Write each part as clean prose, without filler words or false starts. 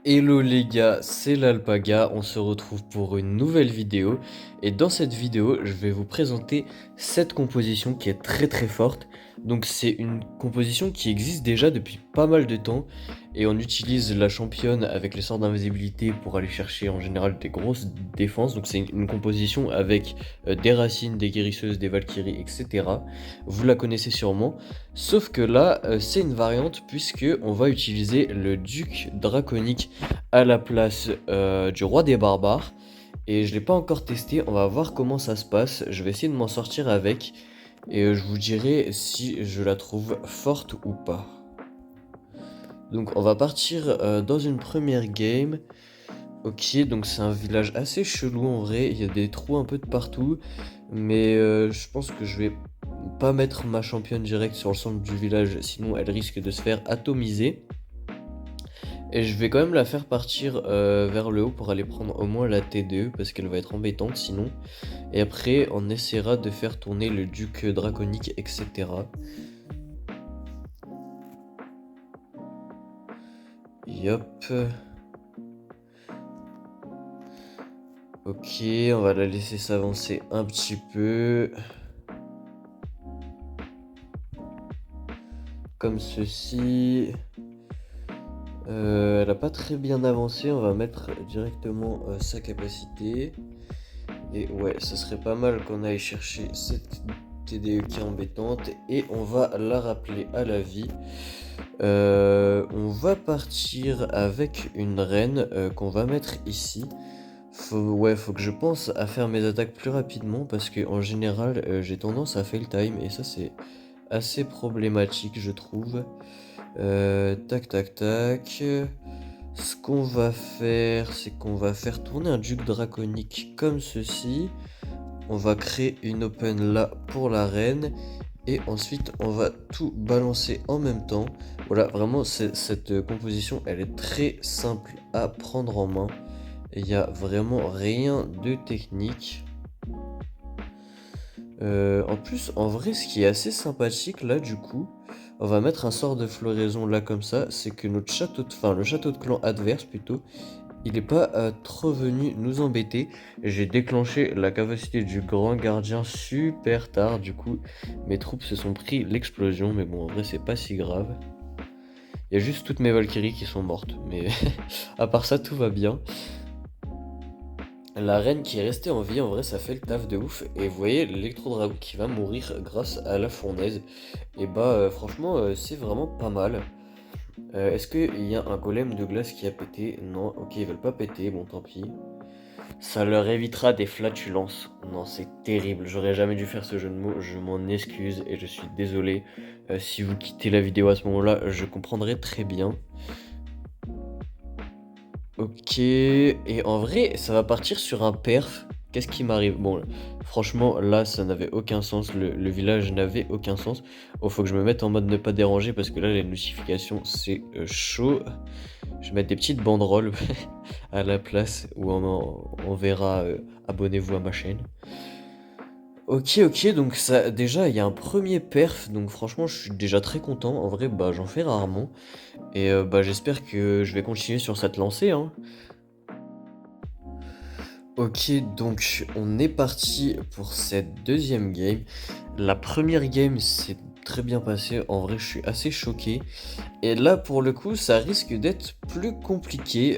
Hello les gars, c'est l'Alpaga, on se retrouve pour une nouvelle vidéo et dans cette vidéo je vais vous présenter cette composition qui est très forte. Donc c'est une composition qui existe déjà depuis pas mal de temps et on utilise la championne avec les sorts d'invisibilité pour aller chercher en général des grosses défenses. Donc c'est une composition avec des racines, des guérisseuses, des valkyries, etc. Vous la connaissez sûrement. Sauf que là, c'est une variante puisque on va utiliser le duc draconique à la place du roi des barbares. Et je l'ai pas encore testé, on va voir comment ça se passe. Je vais essayer de m'en sortir avec et je vous dirai si je la trouve forte ou pas. Donc on va partir dans une première game. Ok, donc c'est un village assez chelou en vrai, il y a des trous un peu de partout, mais je pense que je vais pas mettre ma championne directe sur le centre du village, sinon elle risque de se faire atomiser. Et je vais quand même la faire partir vers le haut pour aller prendre au moins la T2 parce qu'elle va être embêtante sinon. Et après on essaiera de faire tourner le duc draconique, etc. Yop. Ok, on va la laisser s'avancer un petit peu. Comme ceci. Elle a pas très bien avancé, on va mettre directement sa capacité. Et ouais, ce serait pas mal qu'on aille chercher cette TDE qui est embêtante. Et on va la rappeler à la vie. On va partir avec une reine qu'on va mettre ici. Faut que je pense à faire mes attaques plus rapidement parce que en général j'ai tendance à fail time et ça c'est assez problématique je trouve. Tac tac tac. Ce qu'on va faire, c'est qu'on va faire tourner un duc draconique comme ceci. On va créer une open là pour la reine. Et ensuite, on va tout balancer en même temps. Voilà, vraiment, cette composition, elle est très simple à prendre en main. Il n'y a vraiment rien de technique. En plus, en vrai, ce qui est assez sympathique là, du coup, on va mettre un sort de floraison là comme ça. C'est que notre château de, enfin, le château de clan adverse plutôt, il n'est pas trop venu nous embêter. J'ai déclenché la capacité du grand gardien super tard. Du coup, mes troupes se sont pris l'explosion. Mais bon, en vrai, c'est pas si grave. Il y a juste toutes mes Valkyries qui sont mortes. Mais à part ça, tout va bien. La reine qui est restée en vie, en vrai, ça fait le taf de ouf. Et vous voyez, l'électro-dragon qui va mourir grâce à la fournaise. Et bah, franchement, c'est vraiment pas mal. Est-ce qu'il y a un golem de glace qui a pété? Non, ok, ils veulent pas péter, bon, tant pis. Ça leur évitera des flatulences. Non, c'est terrible. J'aurais jamais dû faire ce jeu de mots. Je m'en excuse et je suis désolé. Si vous quittez la vidéo à ce moment-là, je comprendrai très bien. Ok, et en vrai, ça va partir sur un perf. Qu'est-ce qui m'arrive? Bon, franchement, là, ça n'avait aucun sens. Le village n'avait aucun sens. Oh, faut que je me mette en mode ne pas déranger parce que là, les notifications, c'est chaud. Je vais mettre des petites banderoles à la place où on verra abonnez-vous à ma chaîne. Ok, donc ça, déjà, il y a un premier perf. Donc, franchement, je suis déjà très content. En vrai, bah, j'en fais rarement. Et bah, j'espère que je vais continuer sur cette lancée, hein. Ok, donc on est parti pour cette deuxième game. La première game s'est très bien passée. En vrai, je suis assez choqué. Et là, pour le coup, ça risque d'être plus compliqué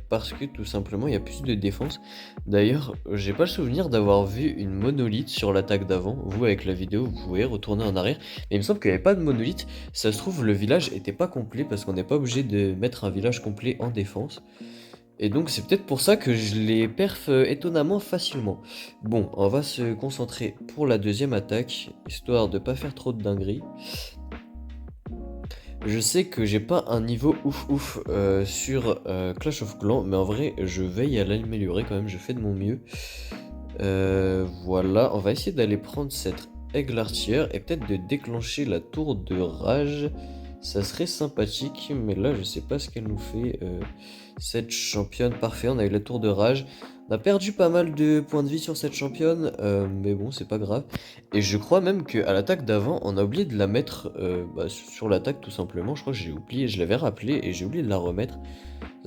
parce que tout simplement, il y a plus de défense. D'ailleurs, j'ai pas le souvenir d'avoir vu une monolithe sur l'attaque d'avant. Vous, avec la vidéo, vous pouvez retourner en arrière. Mais il me semble qu'il n'y avait pas de monolithe. Ça se trouve, le village était pas complet parce qu'on n'est pas obligé de mettre un village complet en défense. Et donc c'est peut-être pour ça que je les perf étonnamment facilement. Bon, on va se concentrer pour la deuxième attaque, histoire de pas faire trop de dingueries. Je sais que j'ai pas un niveau ouf sur Clash of Clans, mais en vrai je veille à l'améliorer quand même, je fais de mon mieux. Voilà, on va essayer d'aller prendre cette aigle artière et peut-être de déclencher la tour de rage. Ça serait sympathique, mais là je sais pas ce qu'elle nous fait. Cette championne, parfait, on a eu la tour de rage. On a perdu pas mal de points de vie sur cette championne, mais bon, c'est pas grave. Et je crois même qu'à l'attaque d'avant, on a oublié de la mettre sur l'attaque tout simplement. Je crois que j'ai oublié, je l'avais rappelé et j'ai oublié de la remettre.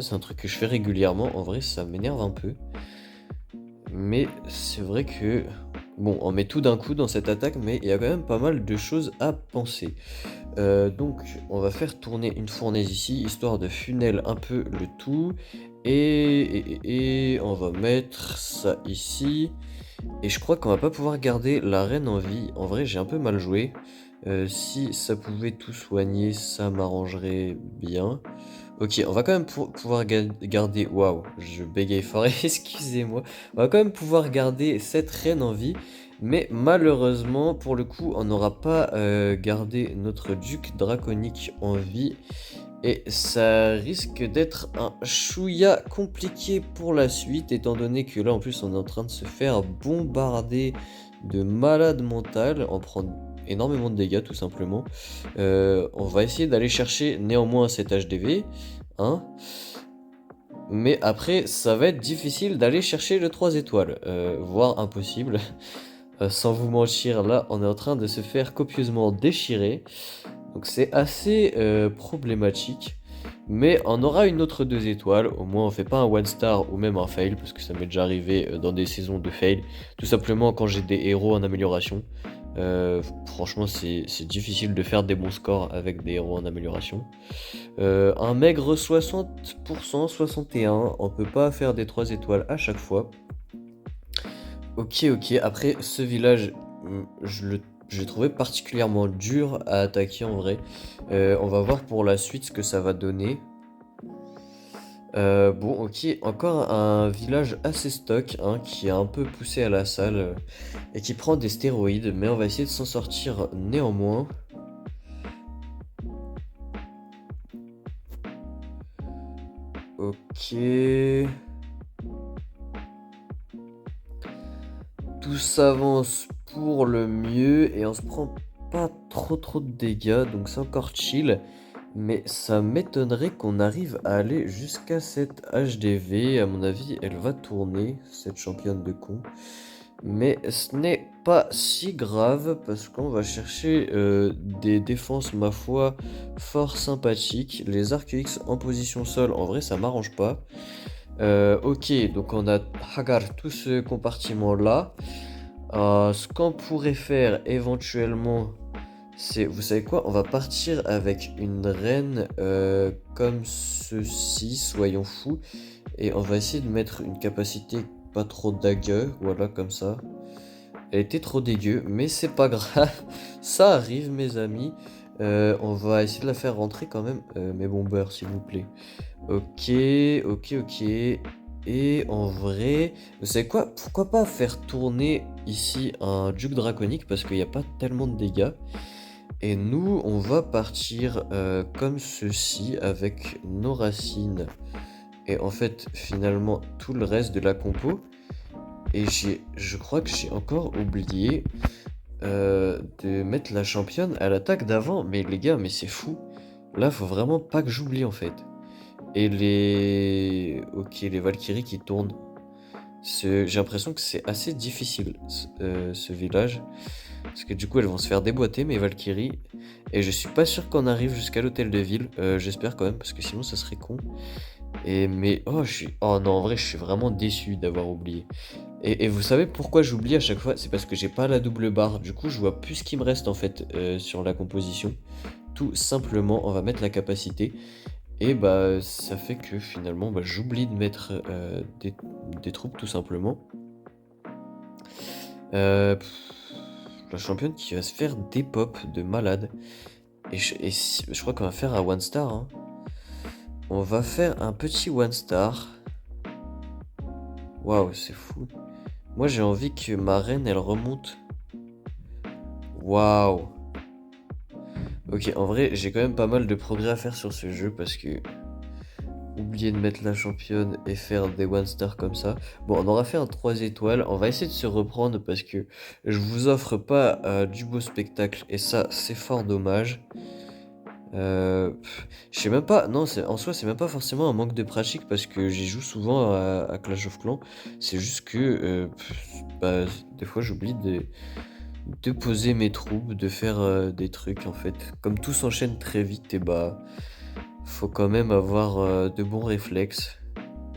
Ça, c'est un truc que je fais régulièrement. En vrai, ça m'énerve un peu. Mais c'est vrai que, bon, on met tout d'un coup dans cette attaque, mais il y a quand même pas mal de choses à penser. Donc, on va faire tourner une fournaise ici, histoire de funnel un peu le tout. Et on va mettre ça ici. Et je crois qu'on va pas pouvoir garder la reine en vie. En vrai, j'ai un peu mal joué. Si ça pouvait tout soigner, ça m'arrangerait bien. Ok, on va quand même pouvoir garder... Waouh, je bégaye fort, excusez-moi. On va quand même pouvoir garder cette reine en vie. Mais malheureusement, pour le coup, on n'aura pas gardé notre duc draconique en vie. Et ça risque d'être un chouïa compliqué pour la suite, étant donné que là, en plus, on est en train de se faire bombarder de malade mental. On prend énormément de dégâts, tout simplement. On va essayer d'aller chercher néanmoins cet HDV. Hein. Mais après, ça va être difficile d'aller chercher le 3 étoiles, voire impossible. Sans vous mentir, là, on est en train de se faire copieusement déchirer. Donc c'est assez problématique. Mais on aura une autre 2 étoiles. Au moins, on fait pas un 1 star ou même un fail, parce que ça m'est déjà arrivé dans des saisons de fail. Tout simplement quand j'ai des héros en amélioration. Franchement, c'est difficile de faire des bons scores avec des héros en amélioration. Un maigre 60%, 61%. On peut pas faire des 3 étoiles à chaque fois. Ok, ok. Après, ce village, je l'ai trouvé particulièrement dur à attaquer en vrai. On va voir pour la suite ce que ça va donner. Bon, ok. Encore un village assez stock, hein, qui est un peu poussé à la salle et qui prend des stéroïdes. Mais on va essayer de s'en sortir néanmoins. Ok. Tout s'avance pour le mieux et on se prend pas trop de dégâts, donc c'est encore chill. Mais ça m'étonnerait qu'on arrive à aller jusqu'à cette HDV. À mon avis, elle va tourner, cette championne de con. Mais ce n'est pas si grave parce qu'on va chercher des défenses, ma foi, fort sympathiques. Les arcs X en position sol, en vrai, ça m'arrange pas. Ok, donc on a Hagar, tout ce compartiment-là. Ce qu'on pourrait faire éventuellement, c'est, vous savez quoi, on va partir avec une reine comme ceci, soyons fous. Et on va essayer de mettre une capacité pas trop dagger, voilà, comme ça. Elle était trop dégueu, mais c'est pas grave, ça arrive mes amis. On va essayer de la faire rentrer quand même, mes bombers s'il vous plaît. Ok, ok. Et en vrai, vous savez quoi? Pourquoi pas faire tourner ici un duc draconique parce qu'il n'y a pas tellement de dégâts. Et nous, on va partir comme ceci avec nos racines. Et en fait, finalement, tout le reste de la compo. Et je crois que j'ai encore oublié de mettre la championne à l'attaque d'avant. Mais les gars, mais c'est fou. Là, faut vraiment pas que j'oublie en fait. Et les... Ok, les Valkyries qui tournent. J'ai l'impression que c'est assez difficile, ce village. Parce que du coup, elles vont se faire déboîter, mes Valkyries. Et je suis pas sûr qu'on arrive jusqu'à l'hôtel de ville. J'espère quand même, parce que sinon, ça serait con. Mais... Oh, oh non, en vrai, je suis vraiment déçu d'avoir oublié. Et vous savez pourquoi j'oublie à chaque fois? C'est parce que j'ai pas la double barre. Du coup, je vois plus ce qui me reste, en fait, sur la composition. Tout simplement, on va mettre la capacité. Et bah ça fait que finalement bah, j'oublie de mettre des troupes tout simplement. La championne qui va se faire des pop de malade. Et je crois qu'on va faire un one star. Hein. On va faire un petit one star. Waouh, c'est fou. Moi j'ai envie que ma reine elle remonte. Waouh. Ok, en vrai j'ai quand même pas mal de progrès à faire sur ce jeu parce que... Oublier de mettre la championne et faire des one star comme ça. Bon, on aura fait un 3 étoiles. On va essayer de se reprendre parce que je vous offre pas du beau spectacle. Et ça, c'est fort dommage. Je sais même pas. Non, en soi, c'est même pas forcément un manque de pratique parce que j'y joue souvent à Clash of Clans. C'est juste que bah, des fois, j'oublie de poser mes troupes, de faire des trucs en fait. Comme tout s'enchaîne très vite, et bah. faut quand même avoir de bons réflexes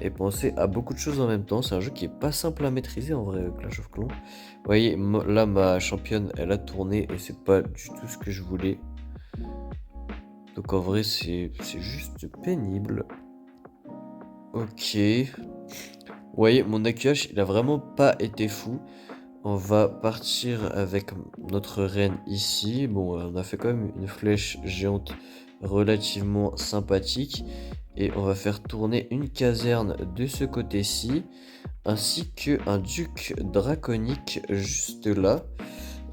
et penser à beaucoup de choses en même temps. C'est un jeu qui est pas simple à maîtriser en vrai, Clash of Clans. Vous voyez, là ma championne, elle a tourné et c'est pas du tout ce que je voulais. Donc en vrai, c'est juste pénible. Ok. Vous voyez, mon AQH, il a vraiment pas été fou. On va partir avec notre reine ici. Bon, on a fait quand même une flèche géante relativement sympathique. Et on va faire tourner une caserne de ce côté-ci. Ainsi qu'un duc draconique juste là.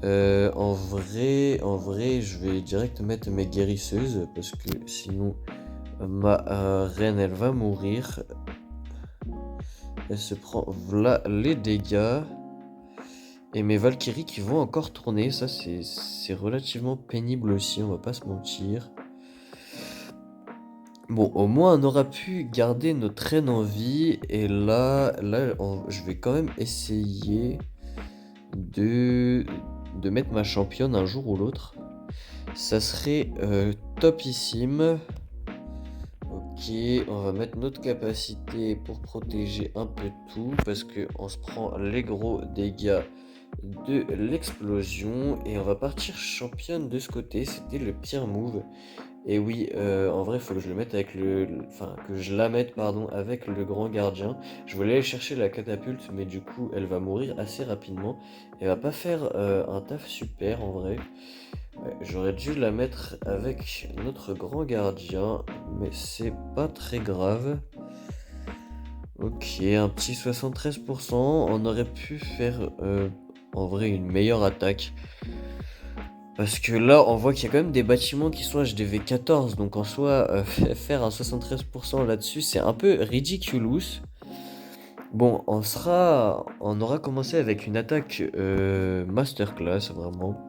En vrai, je vais direct mettre mes guérisseuses. Parce que sinon, ma reine, elle va mourir. Elle se prend là les dégâts. Et mes Valkyries qui vont encore tourner, ça c'est relativement pénible aussi, on va pas se mentir. Bon, au moins on aura pu garder notre reine en vie. Et je vais quand même essayer de, de mettre ma championne un jour ou l'autre. Ça serait topissime. Ok, on va mettre notre capacité pour protéger un peu tout. Parce qu'on se prend les gros dégâts de l'explosion et on va partir championne de ce côté. C'était le pire move. Et oui, en vrai, il faut que je le mette avec enfin, que je la mette, pardon, avec le grand gardien. Je voulais aller chercher la catapulte, mais du coup, elle va mourir assez rapidement. Elle va pas faire un taf super, en vrai. Ouais, j'aurais dû la mettre avec notre grand gardien, mais c'est pas très grave. Ok, un petit 73%. On aurait pu faire en vrai une meilleure attaque. Parce que là, on voit qu'il y a quand même des bâtiments qui sont HDV 14. Donc en soi, faire un 73% là-dessus, c'est un peu ridiculous. Bon, on aura commencé avec une attaque masterclass, vraiment.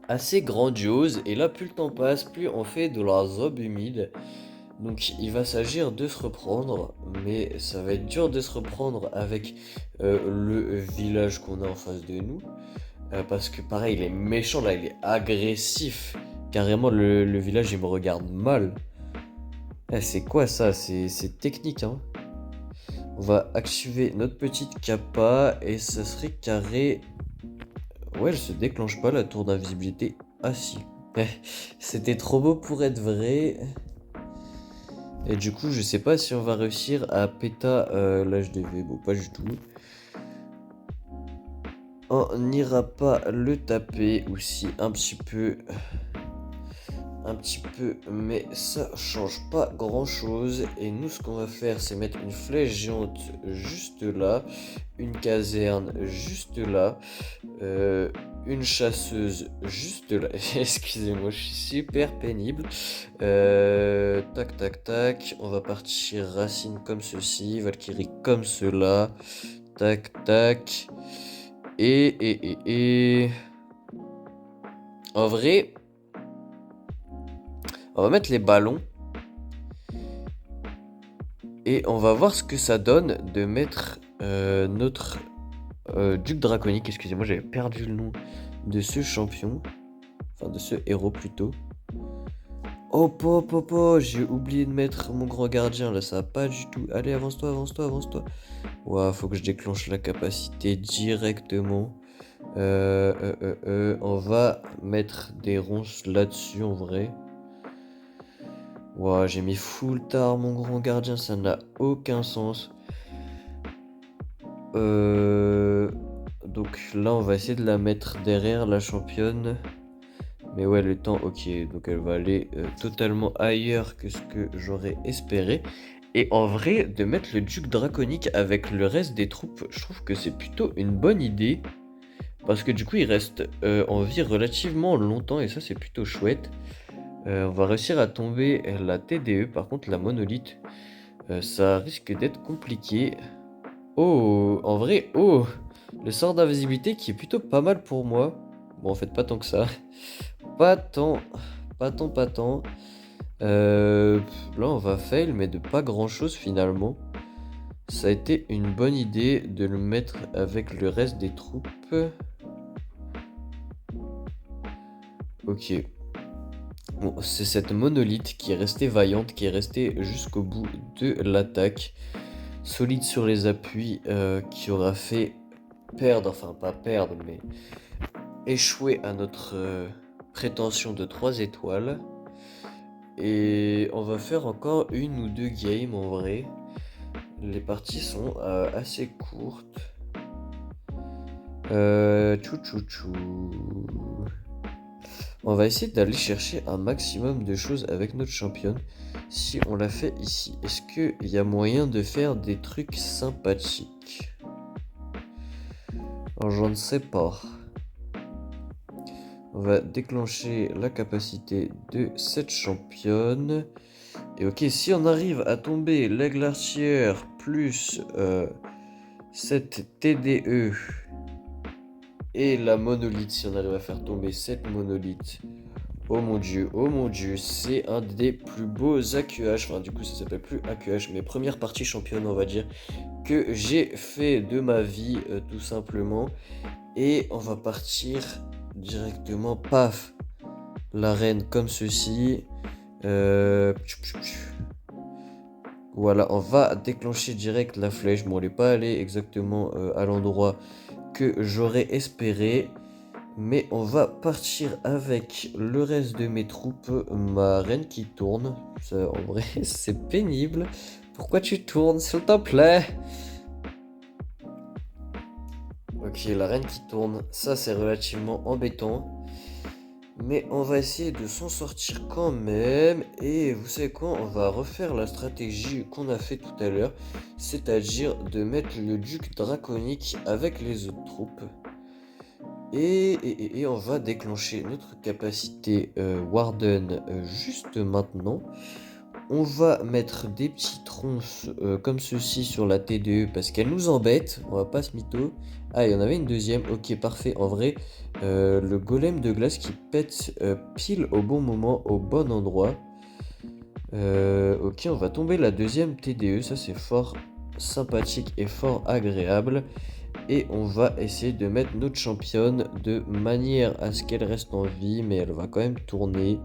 Assez grandiose. Et là, plus le temps passe, plus on fait de la zob humide. Donc il va s'agir de se reprendre, mais ça va être dur de se reprendre avec le village qu'on a en face de nous. Parce que pareil, il est méchant là, il est agressif. Carrément, le village, il me regarde mal. C'est quoi ça? C'est technique, hein. On va activer notre petite capa et ça serait carré. Ouais, elle se déclenche pas la tour d'invisibilité. Ah si. C'était trop beau pour être vrai. Et du coup, je sais pas si on va réussir à péta l'HDV. Bon, pas du tout. On n'ira pas le taper, ou si un petit peu, mais ça change pas grand chose. Et nous, ce qu'on va faire, c'est mettre une flèche géante juste là, une caserne juste là, une chasseuse juste là. Excusez-moi, je suis super pénible. Tac tac tac, on va partir racine comme ceci, Valkyrie comme cela, tac tac. Et en vrai, on va mettre les ballons et on va voir ce que ça donne de mettre notre duc draconique. Excusez-moi, j'avais perdu le nom de ce champion, enfin de ce héros plutôt. Oh, j'ai oublié de mettre mon grand gardien là, ça va pas du tout. Allez, avance-toi, avance-toi, avance-toi. Ouah, faut que je déclenche la capacité directement. On va mettre des ronces là-dessus en vrai. Ouah, j'ai mis full tard mon grand gardien, ça n'a aucun sens. Donc là, on va essayer de la mettre derrière la championne. Mais ouais, le temps, ok. Donc elle va aller totalement ailleurs que ce que j'aurais espéré. Et en vrai, de mettre le duc draconique avec le reste des troupes, je trouve que c'est plutôt une bonne idée. Parce que du coup, il reste en vie relativement longtemps et ça, c'est plutôt chouette. On va réussir à tomber la TDE. Par contre, la monolithe, ça risque d'être compliqué. Oh, en vrai, oh, le sort d'invisibilité qui est plutôt pas mal pour moi. Bon, en fait, pas tant que ça. Pas tant, pas tant, pas tant. Là, on va fail, mais de pas grand chose finalement. Ça a été une bonne idée de le mettre avec le reste des troupes. Ok. Bon, c'est cette monolithe qui est restée vaillante, qui est restée jusqu'au bout de l'attaque. Solide sur les appuis, qui aura fait perdre, enfin pas perdre, mais échouer à notre prétention de 3 étoiles. Et on va faire encore une ou deux games en vrai. Les parties sont assez courtes. Tchou tchou tchou. On va essayer d'aller chercher un maximum de choses avec notre championne. Si on l'a fait ici, est-ce qu'il y a moyen de faire des trucs sympathiques? Alors je ne sais pas. On va déclencher la capacité de cette championne. Et ok, si on arrive à tomber l'aigle artière plus cette TDE et la monolithe, si on arrive à faire tomber cette monolithe, oh mon dieu, c'est un des plus beaux AQH, enfin du coup ça s'appelle plus AQH, mais première partie championne on va dire, que j'ai fait de ma vie tout simplement. Et on va partir directement, paf, l'arène comme ceci. Voilà, on va déclencher direct la flèche. Bon, elle n'est pas allée exactement à l'endroit que j'aurais espéré. Mais on va partir avec le reste de mes troupes. Ma reine qui tourne. Ça, en vrai, c'est pénible. Pourquoi tu tournes, s'il te plaît? Ok, la reine qui tourne. Ça, c'est relativement embêtant. Mais on va essayer de s'en sortir quand même. Et vous savez quoi? On va refaire la stratégie qu'on a fait tout à l'heure. C'est-à-dire de mettre le duc draconique avec les autres troupes. Et on va déclencher notre capacité Warden juste maintenant. On va mettre des petits tronces comme ceci sur la TDE parce qu'elle nous embête. On va pas se mytho. Ah, il y en avait une deuxième. Ok, parfait. En vrai, le golem de glace qui pète pile au bon moment, au bon endroit. Ok, on va tomber la deuxième TDE. Ça, c'est fort sympathique et fort agréable. Et on va essayer de mettre notre championne de manière à ce qu'elle reste en vie. Mais elle va quand même tourner.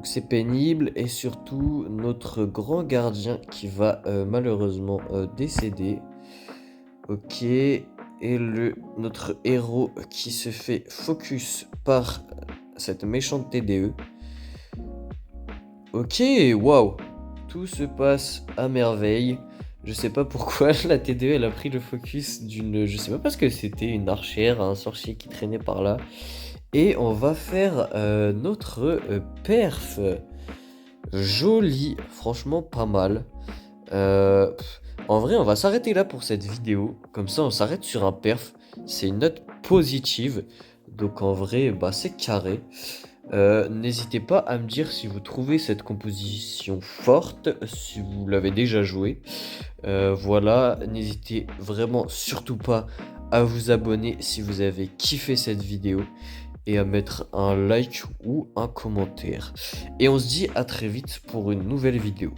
C'est pénible et surtout notre grand gardien qui va malheureusement décéder. Ok, et notre héros qui se fait focus par cette méchante TDE. Ok, waouh, tout se passe à merveille. Je sais pas pourquoi la TDE elle a pris le focus d'une... Je sais pas parce que c'était une archère, un sorcier qui traînait par là. Et on va faire notre perf. Joli, franchement pas mal. En vrai, on va s'arrêter là pour cette vidéo. Comme ça, on s'arrête sur un perf. C'est une note positive. Donc en vrai, bah, c'est carré. N'hésitez pas à me dire si vous trouvez cette composition forte, si vous l'avez déjà joué. Voilà, n'hésitez vraiment surtout pas à vous abonner si vous avez kiffé cette vidéo et à mettre un like ou un commentaire. Et on se dit à très vite pour une nouvelle vidéo.